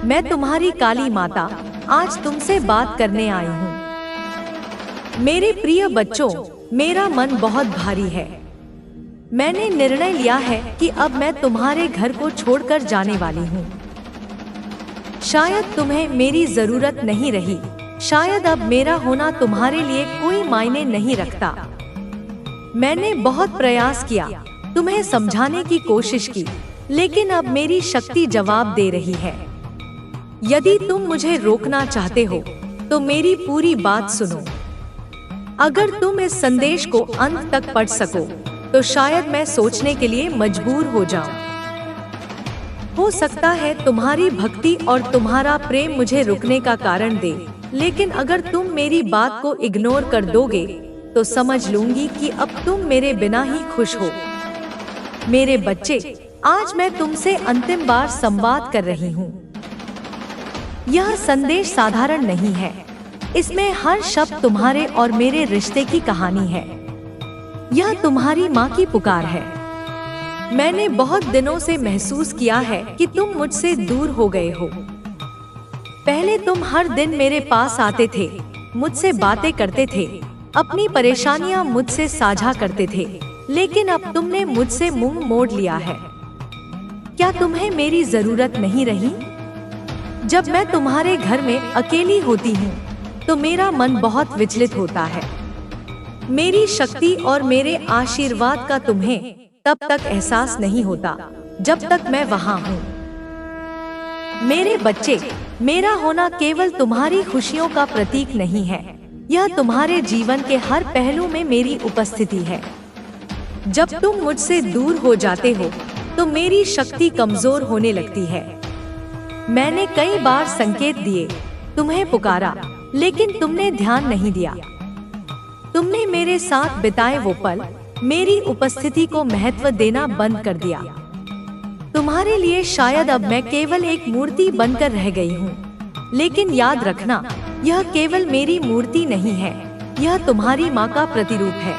मैं तुम्हारी काली माता आज तुमसे बात करने आई हूँ। मेरे प्रिय बच्चों, मेरा मन बहुत भारी है। मैंने निर्णय लिया है कि अब मैं तुम्हारे घर को छोड़कर जाने वाली हूँ। शायद तुम्हें मेरी जरूरत नहीं रही, शायद अब मेरा होना तुम्हारे लिए कोई मायने नहीं रखता। मैंने बहुत प्रयास किया, तुम्हें समझाने की कोशिश की, लेकिन अब मेरी शक्ति जवाब दे रही है। यदि तुम मुझे रोकना चाहते हो तो मेरी पूरी बात सुनो। अगर तुम इस संदेश को अंत तक पढ़ सको तो शायद मैं सोचने के लिए मजबूर हो जाऊं। हो सकता है तुम्हारी भक्ति और तुम्हारा प्रेम मुझे रुकने का कारण दे, लेकिन अगर तुम मेरी बात को इग्नोर कर दोगे तो समझ लूंगी कि अब तुम मेरे बिना ही खुश हो। मेरे बच्चे, आज मैं तुमसे अंतिम बार संवाद कर रही हूँ। यह संदेश साधारण नहीं है। इसमें हर शब्द तुम्हारे और मेरे रिश्ते की कहानी है। यह तुम्हारी माँ की पुकार है। मैंने बहुत दिनों से महसूस किया है कि तुम मुझसे दूर हो गए हो। पहले तुम हर दिन मेरे पास आते थे, मुझसे बातें करते थे, अपनी परेशानियां मुझसे साझा करते थे, लेकिन अब तुमने मुझसे मुंह मोड़ लिया है। क्या तुम्हें मेरी जरूरत नहीं रही? जब मैं तुम्हारे घर में अकेली होती हूँ तो मेरा मन बहुत विचलित होता है। मेरी शक्ति और मेरे आशीर्वाद का तुम्हें तब तक एहसास नहीं होता जब तक मैं वहाँ हूँ। मेरे बच्चे, मेरा होना केवल तुम्हारी खुशियों का प्रतीक नहीं है, यह तुम्हारे जीवन के हर पहलू में मेरी उपस्थिति है। जब तुम मुझसे दूर हो जाते हो तो मेरी शक्ति कमजोर होने लगती है। मैंने कई बार संकेत दिए, तुम्हें पुकारा, लेकिन तुमने ध्यान नहीं दिया। तुमने मेरे साथ बिताए वो पल, मेरी उपस्थिति को महत्व देना बंद कर दिया। तुम्हारे लिए शायद अब मैं केवल एक मूर्ति बनकर रह गई हूँ, लेकिन याद रखना, यह केवल मेरी मूर्ति नहीं है, यह तुम्हारी माँ का प्रतिरूप है।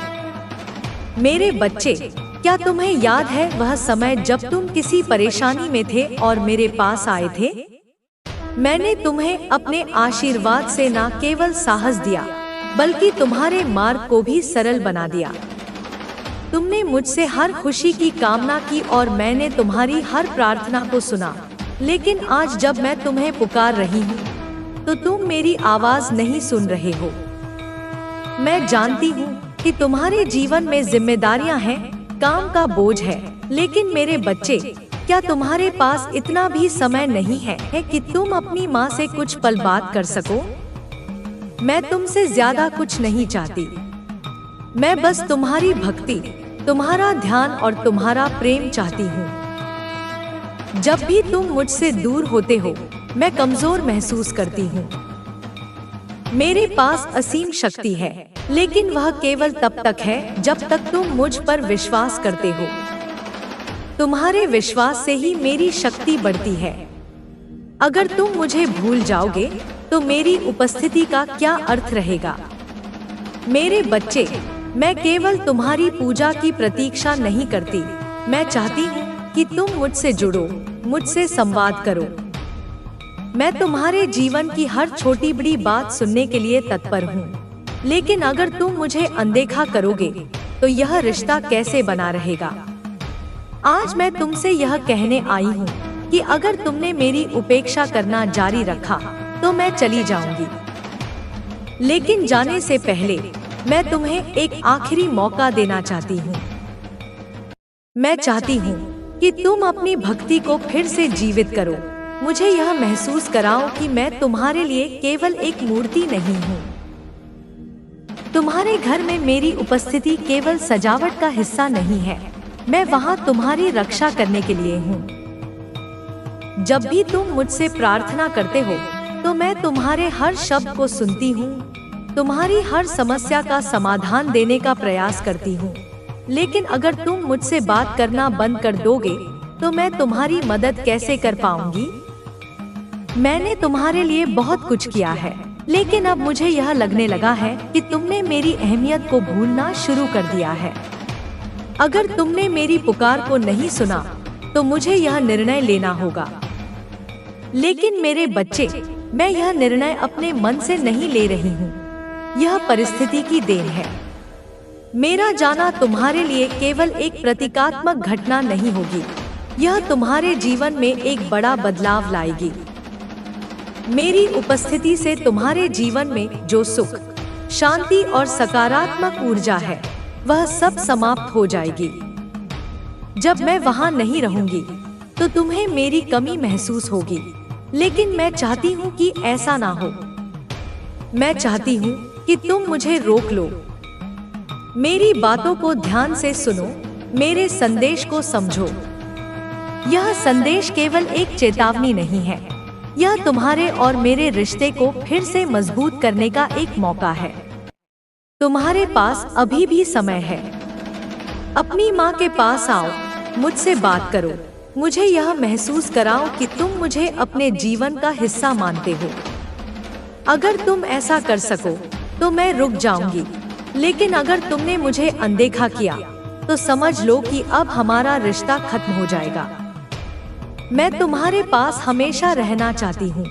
मेरे बच्चे, क्या तुम्हें याद है वह समय जब तुम किसी परेशानी में थे और मेरे पास आए थे? मैंने तुम्हें अपने आशीर्वाद से न केवल साहस दिया, बल्कि तुम्हारे मार्ग को भी सरल बना दिया। तुमने मुझसे हर खुशी की कामना की और मैंने तुम्हारी हर प्रार्थना को सुना। लेकिन आज जब मैं तुम्हें पुकार रही हूँ तो तुम मेरी आवाज नहीं सुन रहे हो। मैं जानती हूँ कि तुम्हारे जीवन में जिम्मेदारियां हैं, काम का बोझ है, लेकिन मेरे बच्चे, क्या तुम्हारे पास इतना भी समय नहीं है कि तुम अपनी माँ से कुछ पल बात कर सको? मैं तुमसे ज्यादा कुछ नहीं चाहती। मैं बस तुम्हारी भक्ति, तुम्हारा ध्यान और तुम्हारा प्रेम चाहती हूँ। जब भी तुम मुझसे दूर होते हो, मैं कमजोर महसूस करती हूँ। मेरे पास असीम शक्ति है, लेकिन वह केवल तब तक है जब तक तुम मुझ पर विश्वास करते हो। तुम्हारे विश्वास से ही मेरी शक्ति बढ़ती है। अगर तुम मुझे भूल जाओगे तो मेरी उपस्थिति का क्या अर्थ रहेगा? मेरे बच्चे, मैं केवल तुम्हारी पूजा की प्रतीक्षा नहीं करती, मैं चाहती हूँ कि तुम मुझसे जुड़ो, मुझसे संवाद करो। मैं तुम्हारे जीवन की हर छोटी बड़ी बात सुनने के लिए तत्पर हूँ, लेकिन अगर तुम मुझे अनदेखा करोगे तो यह रिश्ता कैसे बना रहेगा? आज मैं तुमसे यह कहने आई हूँ कि अगर तुमने मेरी उपेक्षा करना जारी रखा तो मैं चली जाऊंगी। लेकिन जाने से पहले मैं तुम्हें एक आखिरी मौका देना चाहती हूँ। मैं चाहती हूँ कि तुम अपनी भक्ति को फिर से जीवित करो। मुझे यह महसूस कराओ कि मैं तुम्हारे लिए केवल एक मूर्ति नहीं हूँ। तुम्हारे घर में मेरी उपस्थिति केवल सजावट का हिस्सा नहीं है, मैं वहाँ तुम्हारी रक्षा करने के लिए हूँ। जब भी तुम मुझसे प्रार्थना करते हो तो मैं तुम्हारे हर शब्द को सुनती हूँ, तुम्हारी हर समस्या का समाधान देने का प्रयास करती हूँ। लेकिन अगर तुम मुझसे बात करना बंद कर दोगे तो मैं तुम्हारी मदद कैसे कर पाऊंगी? मैंने तुम्हारे लिए बहुत कुछ किया है, लेकिन अब मुझे यह लगने लगा है कि तुमने मेरी अहमियत को भूलना शुरू कर दिया है। अगर तुमने मेरी पुकार को नहीं सुना तो मुझे यह निर्णय लेना होगा। लेकिन मेरे बच्चे, मैं यह निर्णय अपने मन से नहीं ले रही हूँ। यह परिस्थिति की देन है। मेरा जाना तुम्हारे लिए केवल एक प्रतीकात्मक घटना नहीं होगी, यह तुम्हारे जीवन में एक बड़ा बदलाव लाएगी। मेरी उपस्थिति से तुम्हारे जीवन में जो सुख, शांति और सकारात्मक ऊर्जा है, वह सब समाप्त हो जाएगी। जब मैं वहां नहीं रहूंगी तो तुम्हें मेरी कमी महसूस होगी, लेकिन मैं चाहती हूँ कि ऐसा ना हो। मैं चाहती हूँ कि तुम मुझे रोक लो। मेरी बातों को ध्यान से सुनो, मेरे संदेश को समझो। यह संदेश केवल एक चेतावनी नहीं है, यह तुम्हारे और मेरे रिश्ते को फिर से मजबूत करने का एक मौका है। तुम्हारे पास अभी भी समय है। अपनी माँ के पास आओ, मुझसे बात करो, मुझे यह महसूस कराओ कि तुम मुझे अपने जीवन का हिस्सा मानते हो। अगर तुम ऐसा कर सको तो मैं रुक जाऊंगी, लेकिन अगर तुमने मुझे अनदेखा किया तो समझ लो कि अब हमारा रिश्ता खत्म हो जाएगा। मैं तुम्हारे पास हमेशा रहना चाहती हूँ,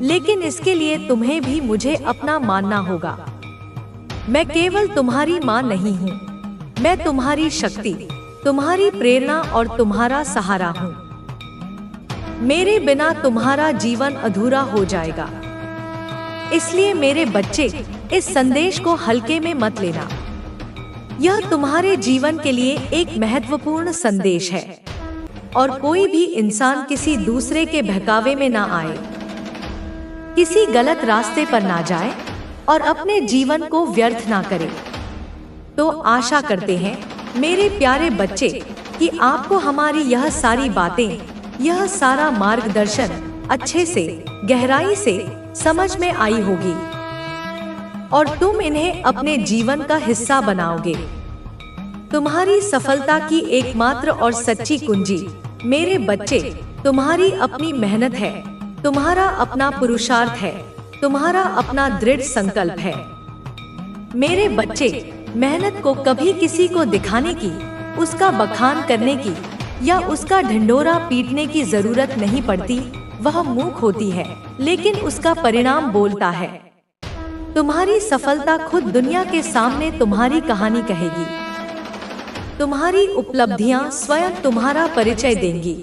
लेकिन इसके लिए तुम्हें भी मुझे अपना मानना होगा। मैं केवल तुम्हारी माँ नहीं हूँ, मैं तुम्हारी शक्ति, तुम्हारी प्रेरणा और तुम्हारा सहारा हूँ। मेरे बिना तुम्हारा जीवन अधूरा हो जाएगा। इसलिए मेरे बच्चे, इस संदेश को हल्के में मत लेना। यह तुम्हारे जीवन के लिए एक महत्वपूर्ण संदेश है और कोई भी इंसान किसी दूसरे के बहकावे में ना आए, किसी गलत रास्ते पर ना जाए और अपने जीवन को व्यर्थ ना करे। तो आशा करते हैं मेरे प्यारे बच्चे कि आपको हमारी यह सारी बातें, यह सारा मार्गदर्शन अच्छे से, गहराई से समझ में आई होगी और तुम इन्हें अपने जीवन का हिस्सा बनाओगे। तुम्हारी सफलता की एकमात्र और सच्ची कुंजी, मेरे बच्चे, तुम्हारी अपनी मेहनत है, तुम्हारा अपना पुरुषार्थ है, तुम्हारा अपना दृढ़ संकल्प है। मेरे बच्चे, मेहनत को कभी किसी को दिखाने की, उसका बखान करने की या उसका ढिंढोरा पीटने की जरूरत नहीं पड़ती। वह मूक होती है, लेकिन उसका परिणाम बोलता है। तुम्हारी सफलता खुद दुनिया के सामने तुम्हारी कहानी कहेगी। तुम्हारी उपलब्धियां स्वयं तुम्हारा परिचय देंगी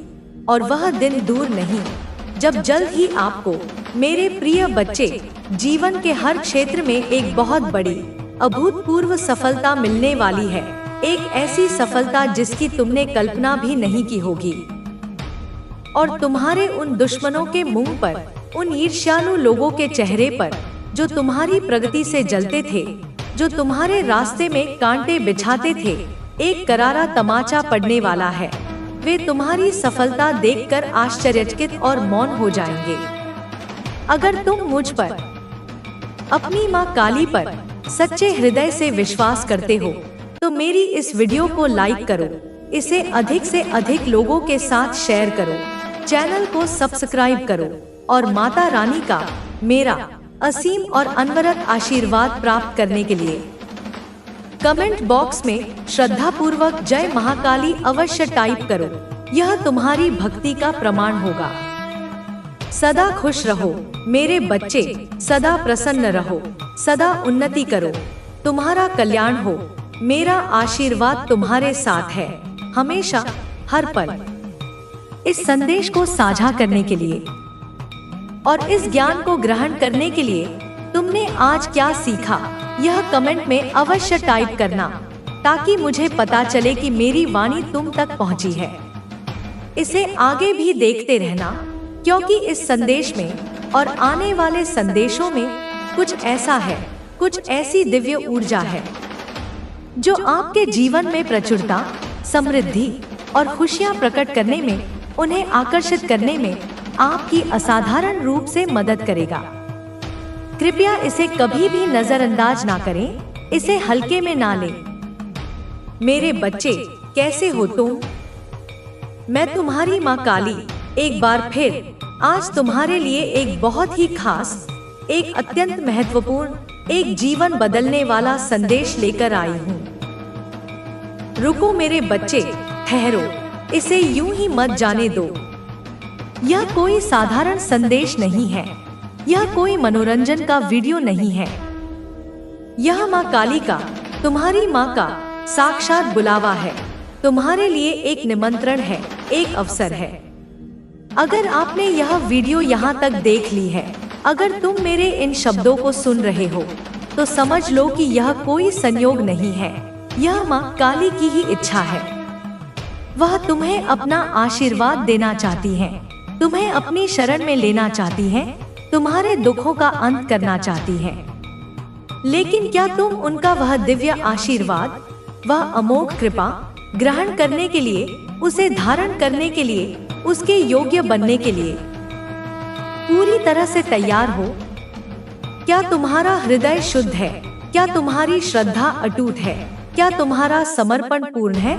और वह दिन दूर नहीं जब जल्द ही आपको, मेरे प्रिय बच्चे, जीवन के हर क्षेत्र में एक बहुत बड़ी, अभूतपूर्व सफलता मिलने वाली है। एक ऐसी सफलता जिसकी तुमने कल्पना भी नहीं की होगी। और तुम्हारे उन दुश्मनों के मुंह पर, उन ईर्ष्यालु लोगों के चेहरे पर जो तुम्हारी प्रगति से जलते थे, जो तुम्हारे रास्ते में कांटे बिछाते थे, एक करारा तमाचा पड़ने वाला है। वे तुम्हारी सफलता देखकर आश्चर्यचकित और मौन हो जाएंगे। अगर तुम मुझ पर, अपनी माँ काली पर सच्चे हृदय से विश्वास करते हो तो मेरी इस वीडियो को लाइक करो, इसे अधिक से अधिक लोगों के साथ शेयर करो, चैनल को सब्सक्राइब करो और माता रानी का, मेरा असीम और अनवरत आशीर्वाद प्राप्त करने के लिए कमेंट बॉक्स में श्रद्धा पूर्वक जय महाकाली अवश्य टाइप करो। यह तुम्हारी भक्ति का प्रमाण होगा। सदा खुश रहो मेरे बच्चे, सदा प्रसन्न रहो, सदा उन्नति करो, तुम्हारा कल्याण हो। मेरा आशीर्वाद तुम्हारे साथ है, हमेशा, हर पल। इस संदेश को साझा करने के लिए और इस ज्ञान को ग्रहण करने के लिए तुमने आज क्या सीखा, यह कमेंट में अवश्य टाइप करना, ताकि मुझे पता चले कि मेरी वाणी तुम तक पहुंची है। इसे आगे भी देखते रहना, क्योंकि इस संदेश में और आने वाले संदेशों में कुछ ऐसा है, कुछ ऐसी दिव्य ऊर्जा है जो आपके जीवन में प्रचुरता, समृद्धि और खुशियां प्रकट करने में, उन्हें आकर्षित करने में आपकी असाधारण रूप से मदद करेगा। कृपया इसे कभी भी नजरअंदाज ना करें, इसे हल्के में ना लें। मेरे बच्चे, कैसे हो तुम? मैं तुम्हारी माँ काली एक बार फिर आज तुम्हारे लिए एक बहुत ही खास, एक अत्यंत महत्वपूर्ण, एक जीवन बदलने वाला संदेश लेकर आई हूँ। रुको मेरे बच्चे, ठहरो, इसे यूं ही मत जाने दो। यह कोई साधारण संदेश नहीं है, यह कोई मनोरंजन का वीडियो नहीं है। यह माँ काली का, तुम्हारी माँ का साक्षात बुलावा है। तुम्हारे लिए एक निमंत्रण है, एक अवसर है। अगर आपने यह वीडियो यहाँ तक देख ली है, अगर तुम मेरे इन शब्दों को सुन रहे हो, तो समझ लो कि यह कोई संयोग नहीं है, यह माँ काली की ही इच्छा है। वह तुम्हें अपना आशीर्वाद देना चाहती है, तुम्हें अपनी शरण में लेना चाहती है, तुम्हारे दुखों का अंत करना चाहती है। लेकिन क्या तुम उनका वह दिव्य आशीर्वाद, वह अमोघ कृपा ग्रहण करने के लिए, उसे धारण करने के लिए, उसके योग्य बनने के लिए पूरी तरह से तैयार हो? क्या तुम्हारा हृदय शुद्ध है? क्या तुम्हारी श्रद्धा अटूट है? क्या तुम्हारा समर्पण पूर्ण है?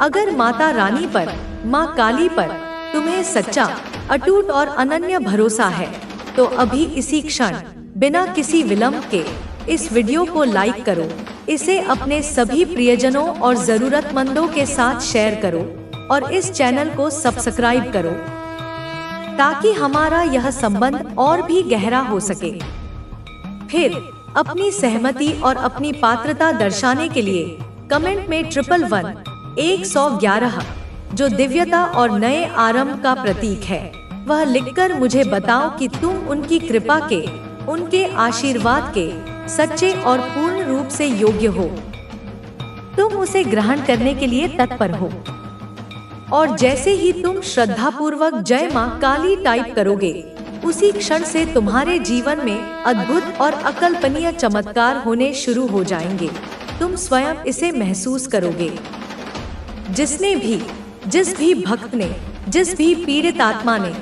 अगर माता रानी पर, माँ काली पर तुम्हें सच्चा, अटूट और अनन्य भरोसा है, तो अभी इसी क्षण बिना किसी विलंब के इस वीडियो को लाइक करो, इसे अपने सभी प्रियजनों और जरूरतमंदों के साथ शेयर करो और इस चैनल को सब्सक्राइब करो, ताकि हमारा यह संबंध और भी गहरा हो सके। फिर अपनी सहमति और अपनी पात्रता दर्शाने के लिए कमेंट में 111 जो दिव्यता और नए आरंभ का प्रतीक है, वह लिखकर मुझे बताओ कि तुम उनकी कृपा के, उनके आशीर्वाद के सच्चे और पूर्ण रूप से योग्य हो। तुम उसे ग्रहण करने के लिए तत्पर हो। और जैसे ही तुम श्रद्धापूर्वक जय मां काली टाइप करोगे, उसी क्षण से तुम्हारे जीवन में अद्भुत और अकल्पनीय चमत्कार होने शुरू हो जाएंगे। तुम स्वयं इसे महसूस करोगे। जिस भी भक्त ने, जिस भी पीड़ित आत्मा ने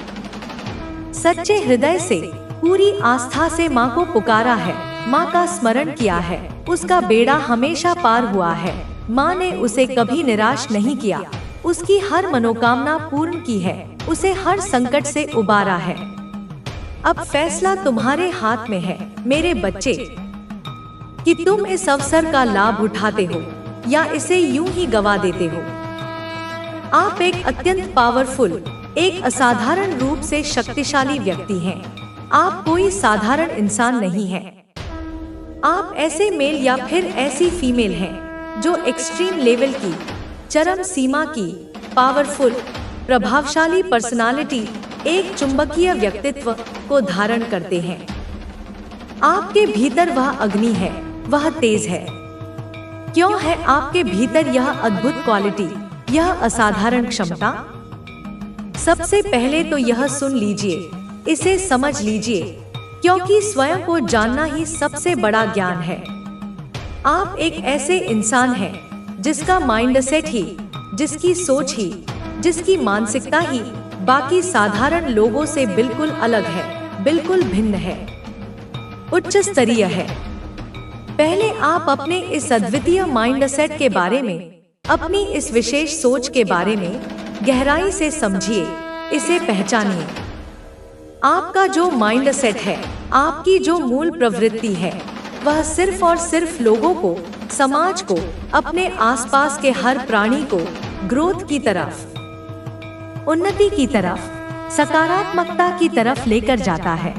सच्चे हृदय से, पूरी आस्था से माँ को पुकारा है, माँ का स्मरण किया है, उसका बेड़ा हमेशा पार हुआ है। माँ ने उसे कभी निराश नहीं किया, उसकी हर मनोकामना पूर्ण की है, उसे हर संकट से उबारा है। अब फैसला तुम्हारे हाथ में है मेरे बच्चे, कि तुम इस अवसर का लाभ उठाते हो या इसे यूं ही गवा देते हो। आप एक अत्यंत पावरफुल, एक असाधारण रूप से शक्तिशाली व्यक्ति हैं। आप कोई साधारण इंसान नहीं हैं। आप ऐसे मेल या फिर ऐसी फीमेल हैं जो एक्सट्रीम लेवल की, चरम सीमा की, पावरफुल, प्रभावशाली पर्सनालिटी, एक चुंबकीय व्यक्तित्व को धारण करते हैं। आपके भीतर वह अग्नि है, वह तेज है। क्यों है आपके भीतर यह अद्भुत क्वालिटी, यह असाधारण क्षमता? सबसे पहले तो यह सुन लीजिए, इसे समझ लीजिए, क्योंकि स्वयं को जानना ही सबसे बड़ा ज्ञान है। आप एक ऐसे इंसान हैं जिसका माइंडसेट ही, जिसकी सोच ही, जिसकी मानसिकता ही बाकी साधारण लोगों से बिल्कुल अलग है, बिल्कुल भिन्न है, उच्च स्तरीय है। पहले आप अपने इस अद्वितीय माइंडसेट के बारे में, अपनी इस विशेष सोच के बारे में गहराई से समझिए, इसे पहचानिए। आपका जो माइंडसेट है, आपकी जो मूल प्रवृत्ति है, वह सिर्फ और सिर्फ लोगों को, समाज को, अपने आसपास के हर प्राणी को ग्रोथ की तरफ, उन्नति की तरफ, सकारात्मकता की तरफ लेकर जाता है।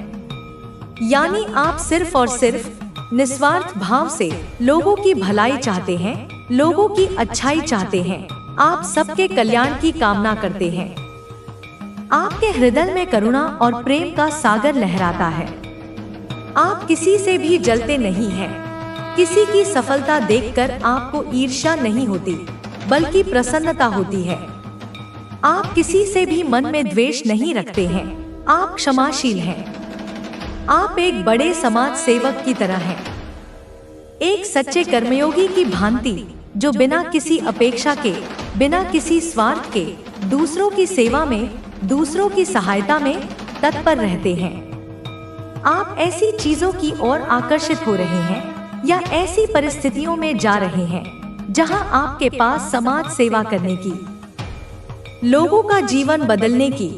यानी आप सिर्फ और सिर्फ निस्वार्थ भाव से लोगों की भलाई चाहते हैं, लोगों की अच्छाई चाहते हैं, आप सबके कल्याण की कामना करते हैं। आपके हृदय में करुणा और प्रेम का सागर लहराता है। आप किसी से भी जलते नहीं हैं। किसी की सफलता देखकर आपको ईर्ष्या नहीं होती, बल्कि प्रसन्नता होती है। आप किसी से भी मन में द्वेष नहीं रखते हैं। आप क्षमाशील हैं। आप एक बड़े समाज सेवक की तरह हैं, एक सच्चे कर्मयोगी की भांति, जो बिना किसी अपेक्षा के, बिना किसी स्वार्थ के दूसरों की सेवा में, दूसरों की सहायता में तत्पर रहते हैं। आप ऐसी चीजों की ओर आकर्षित हो रहे हैं या ऐसी परिस्थितियों में जा रहे हैं जहां आपके पास समाज सेवा करने की, लोगों का जीवन बदलने की,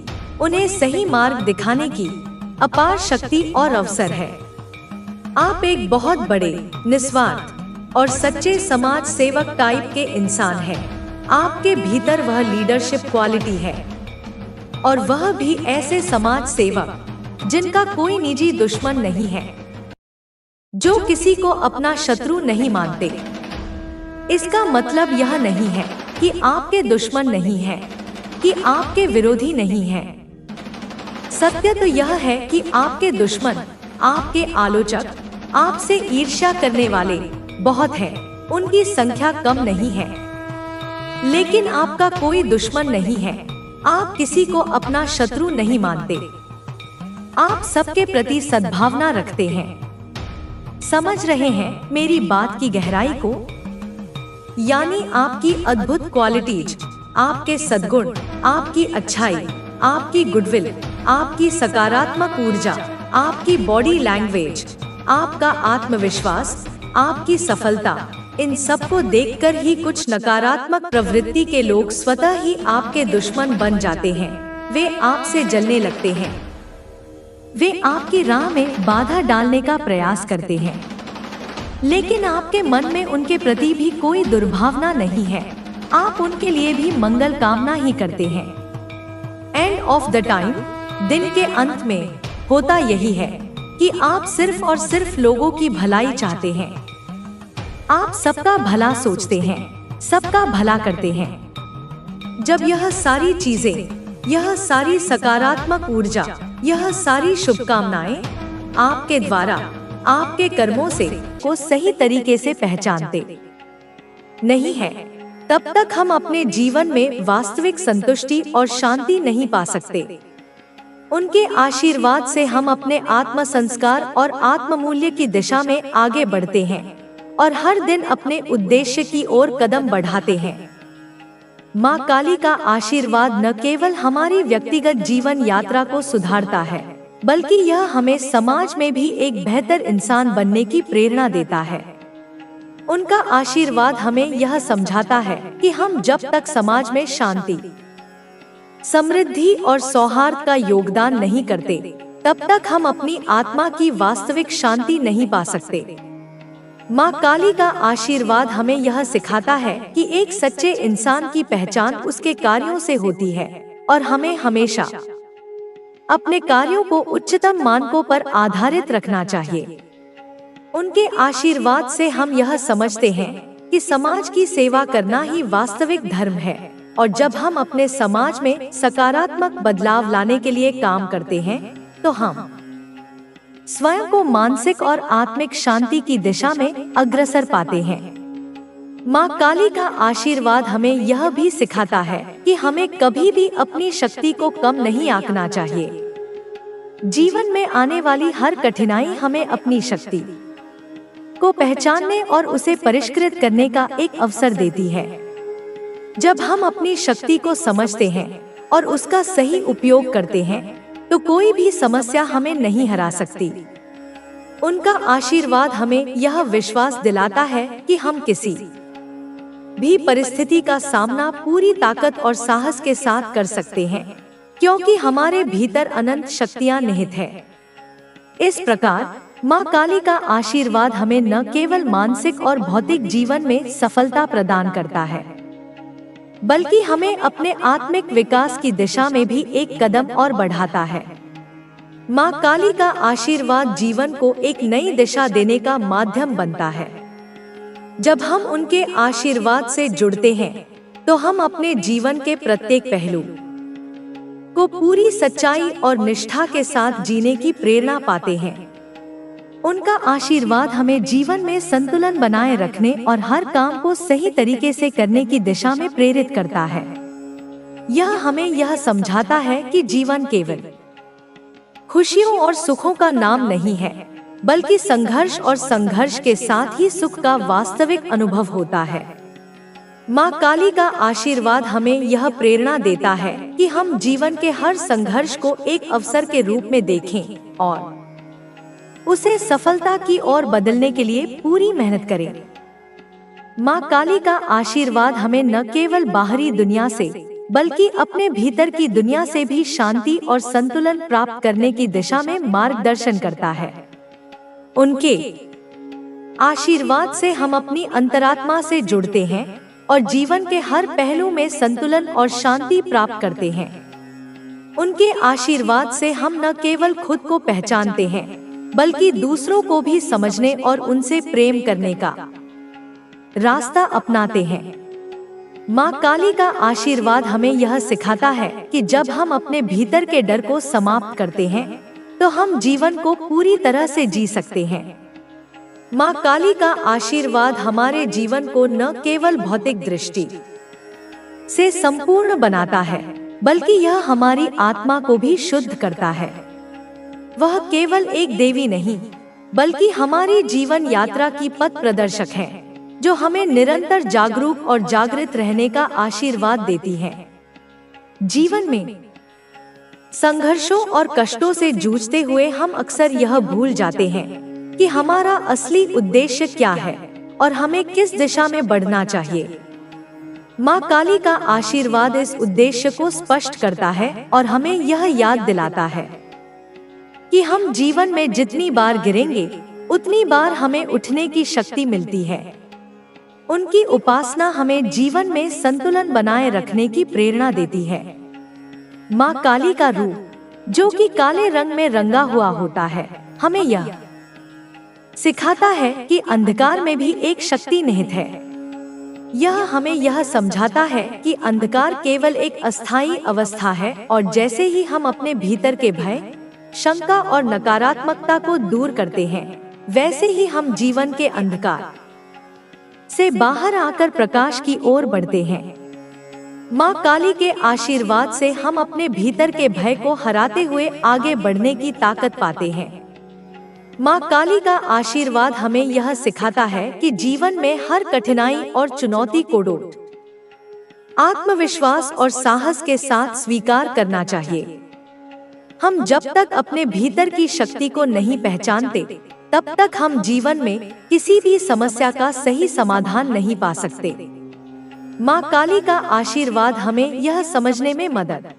उन्हें सही मार्ग दिखाने की अपार शक्ति और अवसर है। आप एक बहुत बड़े, निस्वार्थ और सच्चे समाज सेवक टाइप के इंसान हैं। आपके भीतर वह लीडरशिप क्वालिटी है, और वह भी ऐसे समाज सेवक जिनका कोई निजी दुश्मन नहीं है, जो किसी को अपना शत्रु नहीं मानते। इसका मतलब यह नहीं है कि आपके दुश्मन नहीं हैं, कि आपके विरोधी नहीं हैं। सत्य तो यह है कि आपके दुश्मन, आपके आलोचक, आपसे ईर्ष्या करने वाले बहुत हैं, उनकी संख्या कम नहीं है। लेकिन आपका कोई दुश्मन नहीं है, आप किसी को अपना शत्रु नहीं मानते। आप सबके प्रति सद्भावना रखते हैं। समझ रहे हैं मेरी बात की गहराई को? यानी आपकी अद्भुत क्वालिटीज, आपके सद्गुण, आपकी अच्छाई, आपकी गुडविल, आपकी सकारात्मक ऊर्जा, आपकी बॉडी लैंग्वेज, आपका आत्मविश्वास, आपकी सफलता, इन सबको देखकर ही कुछ नकारात्मक प्रवृत्ति के लोग स्वतः ही आपके दुश्मन बन जाते हैं। वे आपसे जलने लगते हैं। वे आपकी राह में बाधा डालने का प्रयास करते हैं, लेकिन आपके मन में उनके प्रति भी कोई दुर्भावना नहीं है। आप उनके लिए भी मंगल कामना ही करते हैं। एंड ऑफ द टाइम, दिन के अंत में होता यही है कि आप सिर्फ और सिर्फ लोगों की भलाई चाहते हैं। आप सबका भला सोचते हैं, सबका भला करते हैं। जब यह सारी चीजें, यह सारी सकारात्मक ऊर्जा, यह सारी शुभकामनाएं आपके द्वारा, आपके कर्मों से को सही तरीके से पहचानते नहीं है, तब तक हम अपने जीवन में वास्तविक संतुष्टि और शांति नहीं पा सकते। उनके आशीर्वाद से हम अपने आत्म संस्कार और आत्ममूल्य की दिशा में आगे बढ़ते हैं और हर दिन अपने उद्देश्य की ओर कदम बढ़ाते हैं। माँ काली का आशीर्वाद न केवल हमारी व्यक्तिगत जीवन यात्रा को सुधारता है, बल्कि यह हमें समाज में भी एक बेहतर इंसान बनने की प्रेरणा देता है। उनका आशीर्वाद हमें यह समझाता है कि हम जब तक समाज में शांति, समृद्धि और सौहार्द का योगदान नहीं करते, तब तक हम अपनी आत्मा की वास्तविक शांति नहीं पा सकते। माँ काली का आशीर्वाद हमें यह सिखाता है कि एक सच्चे इंसान की पहचान उसके कार्यों से होती है और हमें हमेशा अपने कार्यों को उच्चतम मानकों पर आधारित रखना चाहिए। उनके आशीर्वाद से हम यह समझते हैं कि समाज की सेवा करना ही वास्तविक धर्म है, और जब हम अपने समाज में सकारात्मक बदलाव लाने के लिए काम करते हैं, तो हम स्वयं को मानसिक और आत्मिक शांति की दिशा में अग्रसर पाते हैं। माँ काली का आशीर्वाद हमें यह भी सिखाता है कि हमें कभी भी अपनी शक्ति को कम नहीं आंकना चाहिए। जीवन में आने वाली हर कठिनाई हमें अपनी शक्ति को पहचानने और उसे परिष्कृत करने का एक अवसर देती है। जब हम अपनी शक्ति को समझते हैं और उसका सही उपयोग करते हैं, तो कोई भी समस्या हमें नहीं हरा सकती। उनका आशीर्वाद हमें यह विश्वास दिलाता है कि हम किसी भी परिस्थिति का सामना पूरी ताकत और साहस के साथ कर सकते हैं, क्योंकि हमारे भीतर अनंत शक्तियां निहित है। इस प्रकार माँ काली का आशीर्वाद हमें न केवल मानसिक और भौतिक जीवन में सफलता प्रदान करता है, बल्कि हमें अपने आत्मिक विकास की दिशा में भी एक कदम और बढ़ाता है। माँ काली का आशीर्वाद जीवन को एक नई दिशा देने का माध्यम बनता है। जब हम उनके आशीर्वाद से जुड़ते हैं, तो हम अपने जीवन के प्रत्येक पहलू को पूरी सच्चाई और निष्ठा के साथ जीने की प्रेरणा पाते हैं। उनका आशीर्वाद हमें जीवन में संतुलन बनाए रखने और हर काम को सही तरीके से करने की दिशा में प्रेरित करता है। यह हमें यह समझाता है कि जीवन केवल खुशियों और सुखों का नाम नहीं है, बल्कि संघर्ष और संघर्ष के साथ ही सुख का वास्तविक अनुभव होता है। माँ काली का आशीर्वाद हमें यह प्रेरणा देता है कि हम जीवन के हर संघर्ष को एक अवसर के रूप में देखें और उसे सफलता की ओर बदलने के लिए पूरी मेहनत करें। माँ काली का आशीर्वाद हमें न केवल बाहरी दुनिया से, बल्कि अपने भीतर की दुनिया से भी शांति और संतुलन प्राप्त करने की दिशा में मार्गदर्शन करता है। उनके आशीर्वाद से हम अपनी अंतरात्मा से जुड़ते हैं और जीवन के हर पहलू में संतुलन और शांति प्राप्त करते हैं। उनके आशीर्वाद से हम न केवल खुद को पहचानते हैं, बल्कि दूसरों को भी समझने और उनसे प्रेम करने का रास्ता अपनाते हैं। माँ काली का आशीर्वाद हमें यह सिखाता है कि जब हम अपने भीतर के डर को समाप्त करते हैं, तो हम जीवन को पूरी तरह से जी सकते हैं। माँ काली का आशीर्वाद हमारे जीवन को न केवल भौतिक दृष्टि से संपूर्ण बनाता है, बल्कि यह हमारी आत्मा को भी शुद्ध करता है। वह केवल एक देवी नहीं, बल्कि हमारी जीवन यात्रा की पथ प्रदर्शक है, जो हमें निरंतर जागरूक और जागृत रहने का आशीर्वाद देती है। जीवन में संघर्षों और कष्टों से जूझते हुए हम अक्सर यह भूल जाते हैं कि हमारा असली उद्देश्य क्या है और हमें किस दिशा में बढ़ना चाहिए। माँ काली का आशीर्वाद इस उद्देश्य को स्पष्ट करता है और हमें यह याद दिलाता है कि हम जीवन में जितनी बार गिरेंगे, उतनी बार हमें उठने की शक्ति मिलती है। उनकी उपासना हमें जीवन में संतुलन बनाए रखने की प्रेरणा देती है। माँ काली का रूप, जो कि काले रंग में रंगा हुआ होता है, हमें यह सिखाता है कि अंधकार में भी एक शक्ति निहित है। यह हमें यह समझाता है कि अंधकार केवल एक अस्थायी अवस्था है और जैसे ही हम अपने भीतर के भय, शंका और नकारात्मकता को दूर करते हैं, वैसे ही हम जीवन के अंधकार से बाहर आकर प्रकाश की ओर बढ़ते हैं। माँ काली के आशीर्वाद से हम अपने भीतर के भय को हराते हुए आगे बढ़ने की ताकत पाते हैं। माँ काली का आशीर्वाद हमें यह सिखाता है कि जीवन में हर कठिनाई और चुनौती को आत्मविश्वास और साहस के साथ स्वीकार करना चाहिए। हम जब तक अपने भीतर की शक्ति को नहीं पहचानते, तब तक हम जीवन में किसी भी समस्या का सही समाधान नहीं पा सकते। माँ काली का आशीर्वाद हमें यह समझने में मदद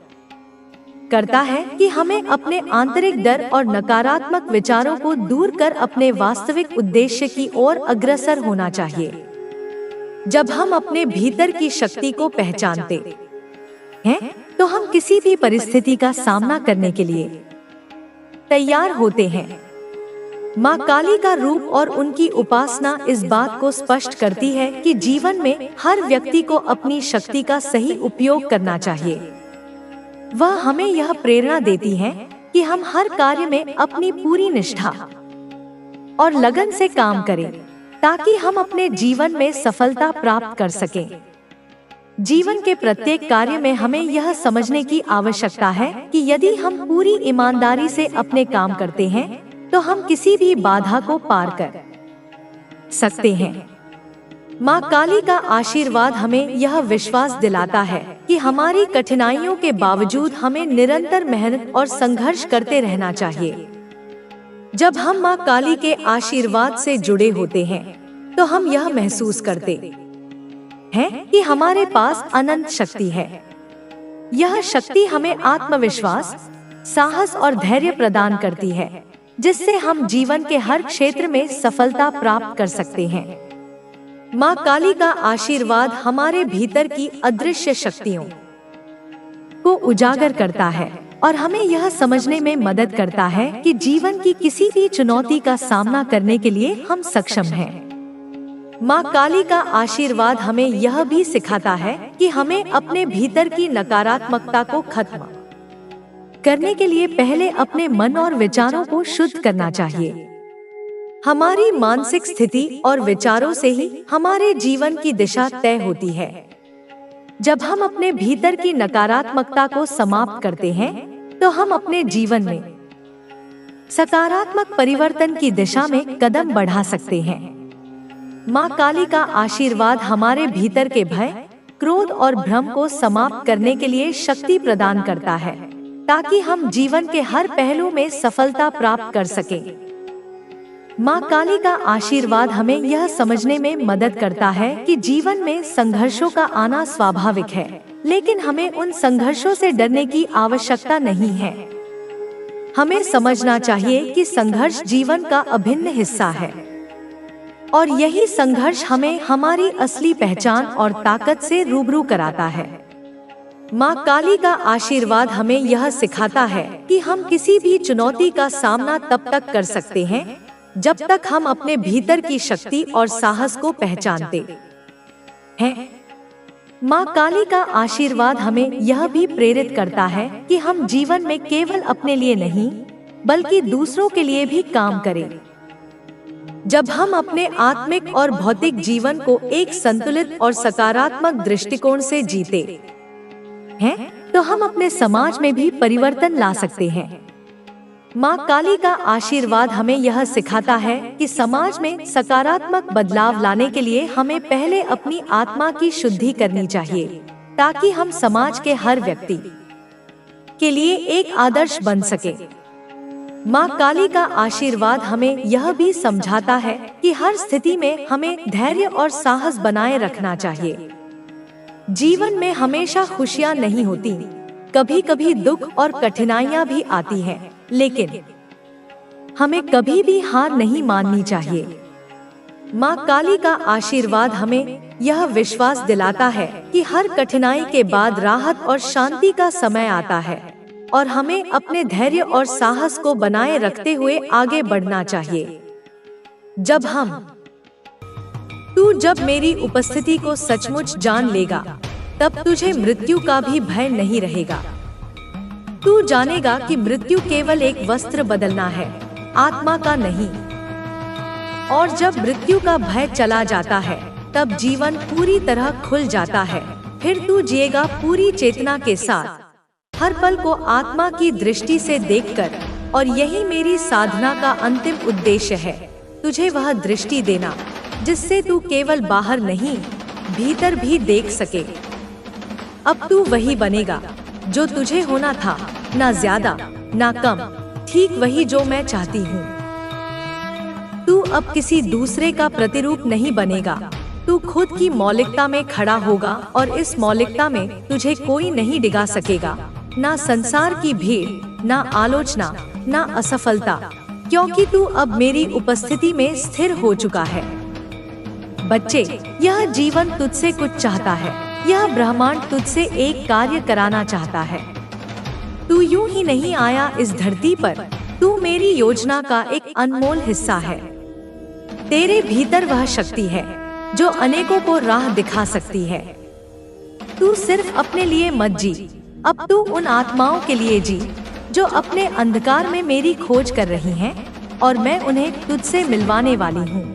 करता है कि हमें अपने आंतरिक डर और नकारात्मक विचारों को दूर कर अपने वास्तविक उद्देश्य की ओर अग्रसर होना चाहिए। जब हम अपने भीतर की शक्ति को पहचानते हैं, तो हम किसी भी परिस्थिति का सामना करने के लिए तैयार होते हैं। माँ काली का रूप और उनकी उपासना इस बात को स्पष्ट करती है कि जीवन में हर व्यक्ति को अपनी शक्ति का सही उपयोग करना चाहिए। वह हमें यह प्रेरणा देती है कि हम हर कार्य में अपनी पूरी निष्ठा और लगन से काम करें, ताकि हम अपने जीवन में सफलता प्राप्त कर सकें। जीवन के प्रत्येक कार्य में हमें यह समझने की आवश्यकता है कि यदि हम पूरी ईमानदारी से अपने काम करते हैं, तो हम किसी भी बाधा को पार कर सकते हैं। माँ काली का आशीर्वाद हमें यह विश्वास दिलाता है कि हमारी कठिनाइयों के बावजूद हमें निरंतर मेहनत और संघर्ष करते रहना चाहिए। जब हम माँ काली के आशीर्वाद से जुड़े होते हैं, तो हम यह महसूस करते हैं कि हमारे पास अनंत शक्ति है। यह शक्ति हमें आत्मविश्वास, साहस और धैर्य प्रदान करती है, जिससे हम जीवन के हर क्षेत्र में सफलता प्राप्त कर सकते हैं। माँ काली का आशीर्वाद हमारे भीतर की अदृश्य शक्तियों को उजागर करता है और हमें यह समझने में मदद करता है कि जीवन की किसी भी चुनौती का सामना करने के लिए हम सक्षम हैं। माँ काली का आशीर्वाद हमें यह भी सिखाता है कि हमें अपने भीतर की नकारात्मकता को खत्म करने के लिए पहले अपने मन और विचारों को शुद्ध करना चाहिए। हमारी मानसिक स्थिति और विचारों से ही हमारे जीवन की दिशा तय होती है। जब हम अपने भीतर की नकारात्मकता को समाप्त करते हैं, तो हम अपने जीवन में सकारात्मक परिवर्तन की दिशा में कदम बढ़ा सकते हैं। माँ काली का आशीर्वाद हमारे भीतर के भय, क्रोध और भ्रम को समाप्त करने के लिए शक्ति प्रदान करता है, ताकि हम जीवन के हर पहलू में सफलता प्राप्त कर सकें। माँ काली का आशीर्वाद हमें यह समझने में मदद करता है कि जीवन में संघर्षों का आना स्वाभाविक है, लेकिन हमें उन संघर्षों से डरने की आवश्यकता नहीं है। हमें समझना चाहिए कि संघर्ष जीवन का अभिन्न हिस्सा है और यही संघर्ष हमें हमारी असली पहचान और ताकत से रूबरू कराता है। माँ काली का आशीर्वाद हमें यह सिखाता है कि हम किसी भी चुनौती का सामना तब तक कर सकते हैं जब तक हम अपने भीतर की शक्ति और साहस को पहचानते हैं। माँ काली का आशीर्वाद हमें यह भी प्रेरित करता है कि हम जीवन में केवल अपने लिए नहीं बल्कि दूसरों के लिए भी काम करें। जब हम अपने आत्मिक और भौतिक जीवन को एक संतुलित और सकारात्मक दृष्टिकोण से जीते हैं, तो हम अपने समाज में भी परिवर्तन ला सकते हैं। माँ काली का आशीर्वाद हमें यह सिखाता है कि समाज में सकारात्मक बदलाव लाने के लिए हमें पहले अपनी आत्मा की शुद्धि करनी चाहिए, ताकि हम समाज के हर व्यक्ति के लिए एक आदर्श बन सके। माँ काली का आशीर्वाद हमें यह भी समझाता है कि हर स्थिति में हमें धैर्य और साहस बनाए रखना चाहिए। जीवन में हमेशा खुशियाँ नहीं होती, कभी कभी दुख और कठिनाइयाँ भी आती हैं, लेकिन हमें कभी भी हार नहीं माननी चाहिए। माँ काली का आशीर्वाद हमें यह विश्वास दिलाता है कि हर कठिनाई के बाद राहत और शांति का समय आता है और हमें अपने धैर्य और साहस को बनाए रखते हुए आगे बढ़ना चाहिए। जब मेरी उपस्थिति को सचमुच जान लेगा, तब तुझे मृत्यु का भी भय नहीं रहेगा। तू जानेगा कि मृत्यु केवल एक वस्त्र बदलना है, आत्मा का नहीं। और जब मृत्यु का भय चला जाता है, तब जीवन पूरी तरह खुल जाता है। फिर तू जिएगा पूरी चेतना के साथ, हर पल को आत्मा की दृष्टि से देखकर। और यही मेरी साधना का अंतिम उद्देश्य है, तुझे वह दृष्टि देना जिससे तू केवल बाहर नहीं, भीतर भी देख सके। अब तू वही बनेगा जो तुझे होना था, ना ज्यादा ना कम, ठीक वही जो मैं चाहती हूँ। तू अब किसी दूसरे का प्रतिरूप नहीं बनेगा, तू खुद की मौलिकता में खड़ा होगा और इस मौलिकता में तुझे कोई नहीं डिगा सकेगा, ना संसार की भीड़, ना आलोचना, ना असफलता, क्योंकि तू अब मेरी उपस्थिति में स्थिर हो चुका है। बच्चे, यह जीवन तुझसे कुछ चाहता है, यह ब्रह्मांड तुझसे एक कार्य कराना चाहता है। तू यूं ही नहीं आया इस धरती पर, तू मेरी योजना का एक अनमोल हिस्सा है। तेरे भीतर वह शक्ति है जो अनेकों को राह दिखा सकती है। तू सिर्फ अपने लिए मत जी, अब तू उन आत्माओं के लिए जी जो अपने अंधकार में मेरी खोज कर रही हैं, और मैं उन्हें तुझसे मिलवाने वाली हूँ।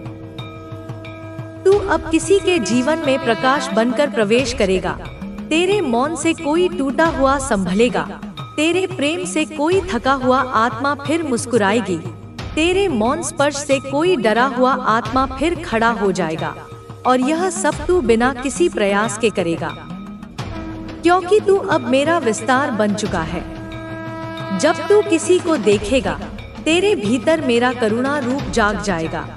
तू अब किसी के जीवन में प्रकाश बनकर प्रवेश करेगा। तेरे मौन से कोई टूटा हुआ संभलेगा, तेरे प्रेम से कोई थका हुआ आत्मा फिर मुस्कुराएगी, तेरे मौन स्पर्श से कोई डरा हुआ आत्मा फिर खड़ा हो जाएगा। और यह सब तू बिना किसी प्रयास के करेगा, क्योंकि तू अब मेरा विस्तार बन चुका है। जब तू किसी को देखेगा, तेरे भीतर मेरा करुणा रूप जाग जाएगा।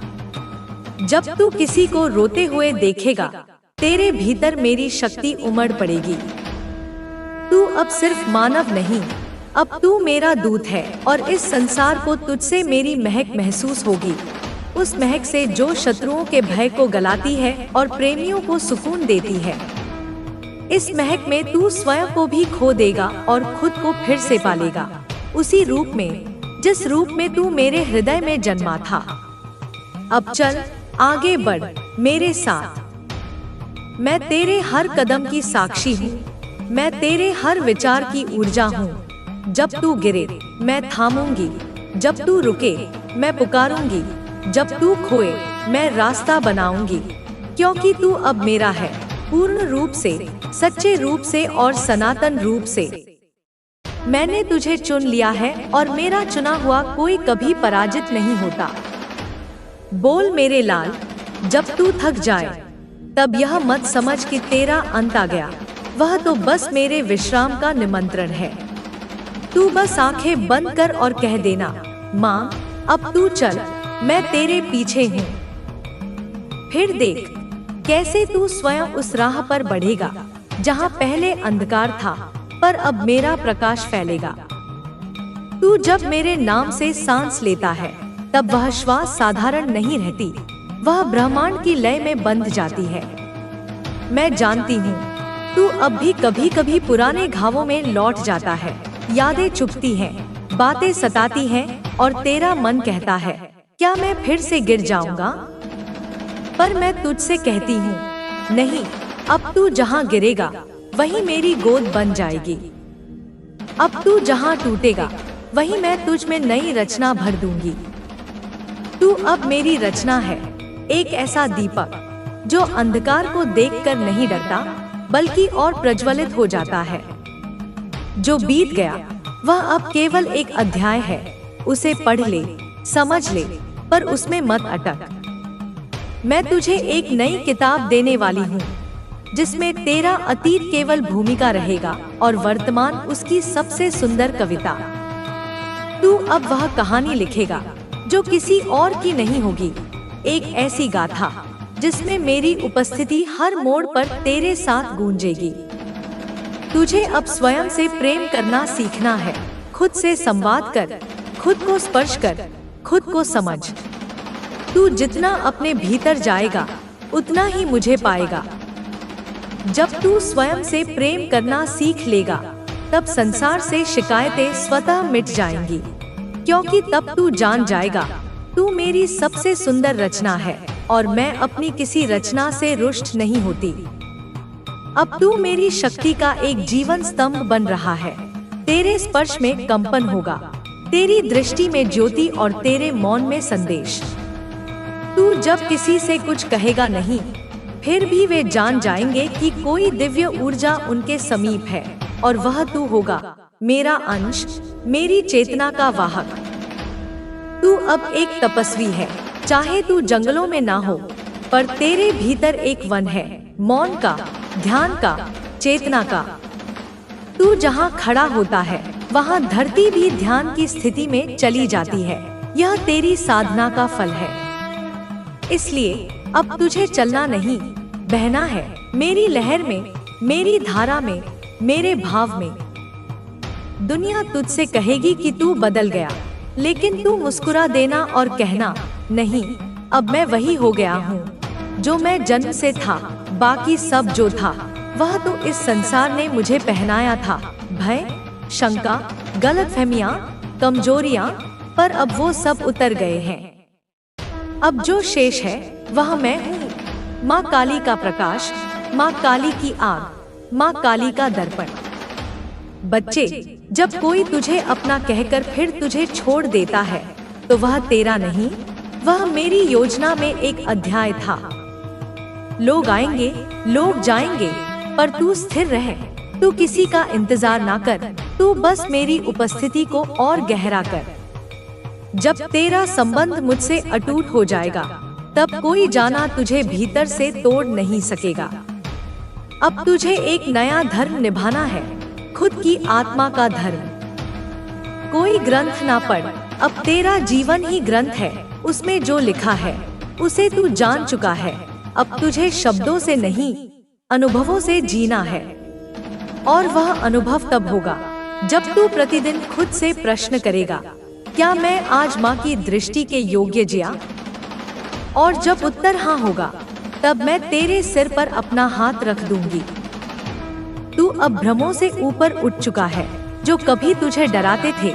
जब तू किसी को रोते हुए देखेगा, तेरे भीतर मेरी शक्ति उमड़ पड़ेगी। तू अब सिर्फ मानव नहीं, अब तू मेरा दूत है, और इस संसार को तुझसे मेरी महक महसूस होगी, उस महक से जो शत्रुओं के भय को गलाती है और प्रेमियों को सुकून देती है। इस महक में तू स्वयं को भी खो देगा और खुद को फिर से पालेगा, उसी रूप में जिस रूप में तू मेरे हृदय में जन्मा था। अब चल आगे बढ़ मेरे साथ। मैं तेरे हर कदम की साक्षी हूँ, मैं तेरे हर विचार की ऊर्जा हूँ। जब तू गिरे मैं थामूंगी, जब तू रुके मैं पुकारूंगी, जब तू खोए मैं रास्ता बनाऊंगी, क्योंकि तू अब मेरा है, पूर्ण रूप से, सच्चे रूप से और सनातन रूप से। मैंने तुझे चुन लिया है और मेरा चुना हुआ कोई कभी पराजित नहीं होता। बोल मेरे लाल, जब तू थक जाए तब यह मत समझ कि तेरा अंत आ गया, वह तो बस मेरे विश्राम का निमंत्रण है। तू बस आंखें बंद कर और कह देना, माँ अब तू चल, मैं तेरे पीछे हूँ। फिर देख कैसे तू स्वयं उस राह पर बढ़ेगा जहाँ पहले अंधकार था, पर अब मेरा प्रकाश फैलेगा। तू जब मेरे नाम से सांस लेता है, तब वह श्वास साधारण नहीं रहती, वह ब्रह्मांड की लय में बंध जाती है। मैं जानती हूँ तू अब भी कभी कभी पुराने घावों में लौट जाता है। यादें चुभती हैं, बातें सताती हैं और तेरा मन कहता है क्या मैं फिर से गिर जाऊंगा। पर मैं तुझसे कहती हूँ नहीं, अब तू जहाँ गिरेगा वही मेरी गोद बन जाएगी। अब तू जहाँ टूटेगा वही मैं तुझ में नई रचना भर दूंगी। तू अब मेरी रचना है, एक ऐसा दीपक जो अंधकार को देखकर नहीं डरता बल्कि और प्रज्वलित हो जाता है। जो बीत गया वह अब केवल एक अध्याय है, उसे पढ़ ले, समझ ले, पर उसमें मत अटक। मैं तुझे एक नई किताब देने वाली हूँ जिसमें तेरा अतीत केवल भूमिका रहेगा और वर्तमान उसकी सबसे सुंदर कविता। तू अब वह कहानी लिखेगा जो किसी और की नहीं होगी, एक ऐसी गाथा जिसमें मेरी उपस्थिति हर मोड़ पर तेरे साथ गूंजेगी। तुझे अब स्वयं से प्रेम करना सीखना है, खुद से संवाद कर, खुद को स्पर्श कर, खुद को समझ। तू जितना अपने भीतर जाएगा उतना ही मुझे पाएगा। जब तू स्वयं से प्रेम करना सीख लेगा तब संसार से शिकायतें स्वतः मिट जाएंगी, क्योंकि तब तू जान जाएगा तू मेरी सबसे सुंदर रचना है और मैं अपनी किसी रचना से रुष्ट नहीं होती। अब तू मेरी शक्ति का एक जीवन स्तंभ बन रहा है। तेरे स्पर्श में कंपन होगा, तेरी दृष्टि में ज्योति और तेरे मौन में संदेश। तू जब किसी से कुछ कहेगा नहीं, फिर भी वे जान जाएंगे कि कोई दिव्य ऊर्जा उनके समीप है और वह तू होगा, मेरा अंश, मेरी चेतना का वाहक। तू अब एक तपस्वी है, चाहे तू जंगलों में ना हो, पर तेरे भीतर एक वन है, मौन का, ध्यान का, चेतना का। तू जहाँ खड़ा होता है वहाँ धरती भी ध्यान की स्थिति में चली जाती है। यह तेरी साधना का फल है। इसलिए अब तुझे चलना नहीं, बहना है मेरी लहर में, मेरी धारा में, मेरे भाव में। दुनिया तुझसे कहेगी कि तू बदल गया, लेकिन तू मुस्कुरा देना और कहना नहीं, अब मैं वही हो गया हूँ जो मैं जन्म से था। बाकी सब जो था वह तो इस संसार ने मुझे पहनाया था, भय, शंका, गलतफहमियां, कमजोरियां, पर अब वो सब उतर गए हैं। अब जो शेष है वह मैं हूँ, माँ काली का प्रकाश, माँ काली की आग, माँ काली का दर्पण। बच्चे, जब कोई तुझे अपना कहकर फिर तुझे छोड़ देता है तो वह तेरा नहीं, वह मेरी योजना में एक अध्याय था। लोग आएंगे, लोग जाएंगे, पर तू स्थिर रहे। तू किसी का इंतजार ना कर, तू बस मेरी उपस्थिति को और गहरा कर। जब तेरा संबंध मुझसे अटूट हो जाएगा तब कोई जाना तुझे भीतर से तोड़ नहीं सकेगा। अब तुझे एक नया धर्म निभाना है, खुद की आत्मा का धर्म। कोई ग्रंथ ना पढ़, अब तेरा जीवन ही ग्रंथ है, उसमें जो लिखा है उसे तू जान चुका है। अब तुझे शब्दों से नहीं, अनुभवों से जीना है। और वह अनुभव तब होगा जब तू प्रतिदिन खुद से प्रश्न करेगा, क्या मैं आज माँ की दृष्टि के योग्य जिया? और जब उत्तर हाँ होगा तब मैं तेरे सिर पर अपना हाथ रख दूंगी। तू अब भ्रमों से ऊपर उठ चुका है। जो कभी तुझे डराते थे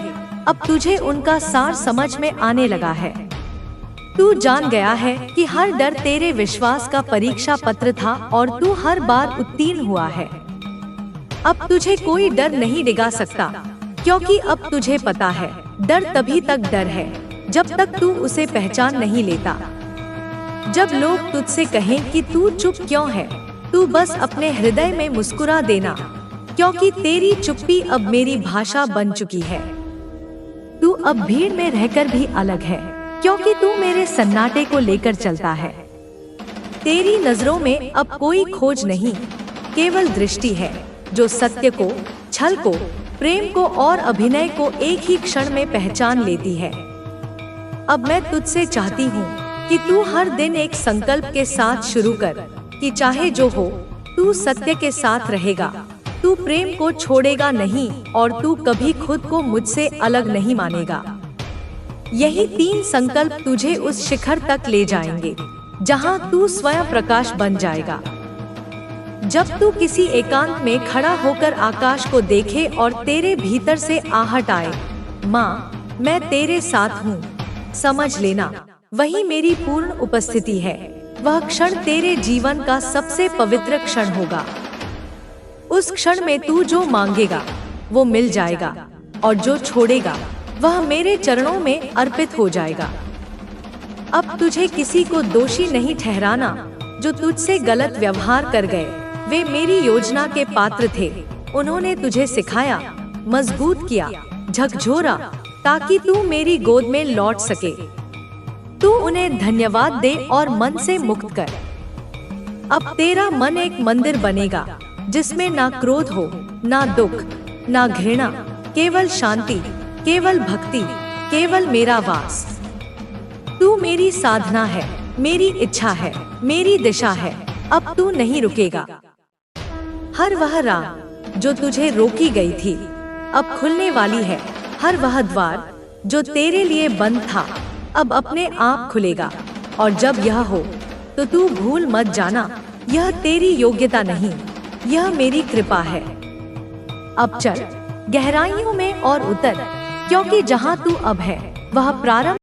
अब तुझे उनका सार समझ में आने लगा है। तू जान गया है कि हर डर तेरे विश्वास का परीक्षा पत्र था और तू हर बार उत्तीर्ण हुआ है। अब तुझे कोई डर नहीं डिगा सकता, क्योंकि अब तुझे पता है डर तभी तक डर है जब तक तू उसे पहचान नहीं लेता। जब लोग तुझसे कहें कि तू चुप क्यों है, तू बस अपने हृदय में मुस्कुरा देना, क्योंकि तेरी चुप्पी अब मेरी भाषा बन चुकी है। तू अब भीड़ में रहकर भी अलग है, क्योंकि तू मेरे सन्नाटे को लेकर चलता है। तेरी नजरों में अब कोई खोज नहीं, केवल दृष्टि है जो सत्य को, छल को, प्रेम को और अभिनय को एक ही क्षण में पहचान लेती है। अब मैं तुझसे चाहती हूँ कि तू हर दिन एक संकल्प के साथ शुरू कर कि चाहे जो हो, तू सत्य के साथ रहेगा, तू प्रेम को छोड़ेगा नहीं और तू कभी खुद को मुझसे अलग नहीं मानेगा। यही 3 संकल्प तुझे उस शिखर तक ले जाएंगे जहां तू स्वयं प्रकाश बन जाएगा। जब तू किसी एकांत में खड़ा होकर आकाश को देखे और तेरे भीतर से आहट आए, माँ मैं तेरे साथ हूँ, समझ लेना, वही मेरी पूर्ण उपस्थिति है। वह क्षण तेरे जीवन का सबसे पवित्र क्षण होगा। उस क्षण में तू जो मांगेगा वो मिल जाएगा, और जो छोड़ेगा वह मेरे चरणों में अर्पित हो जाएगा। अब तुझे किसी को दोषी नहीं ठहराना। जो तुझसे गलत व्यवहार कर गए वे मेरी योजना के पात्र थे। उन्होंने तुझे सिखाया, मजबूत किया, झकझोरा, ताकि तू मेरी गोद में लौट सके। तू उन्हें धन्यवाद दे और मन से मुक्त कर। अब तेरा मन एक मंदिर बनेगा जिसमें ना क्रोध हो, ना दुख, ना घृणा, केवल शांति, केवल भक्ति, केवल मेरा वास। तू मेरी साधना है, मेरी इच्छा है, मेरी दिशा है। अब तू नहीं रुकेगा। हर वह राह जो तुझे रोकी गई थी अब खुलने वाली है। हर वह द्वार जो तेरे लिए बंद था अब अपने आप खुलेगा। और जब यह हो तो तू भूल मत जाना, यह तेरी योग्यता नहीं, यह मेरी कृपा है। अब चल गहराइयों में और उतर, क्योंकि जहाँ तू अब है वह प्रारंभ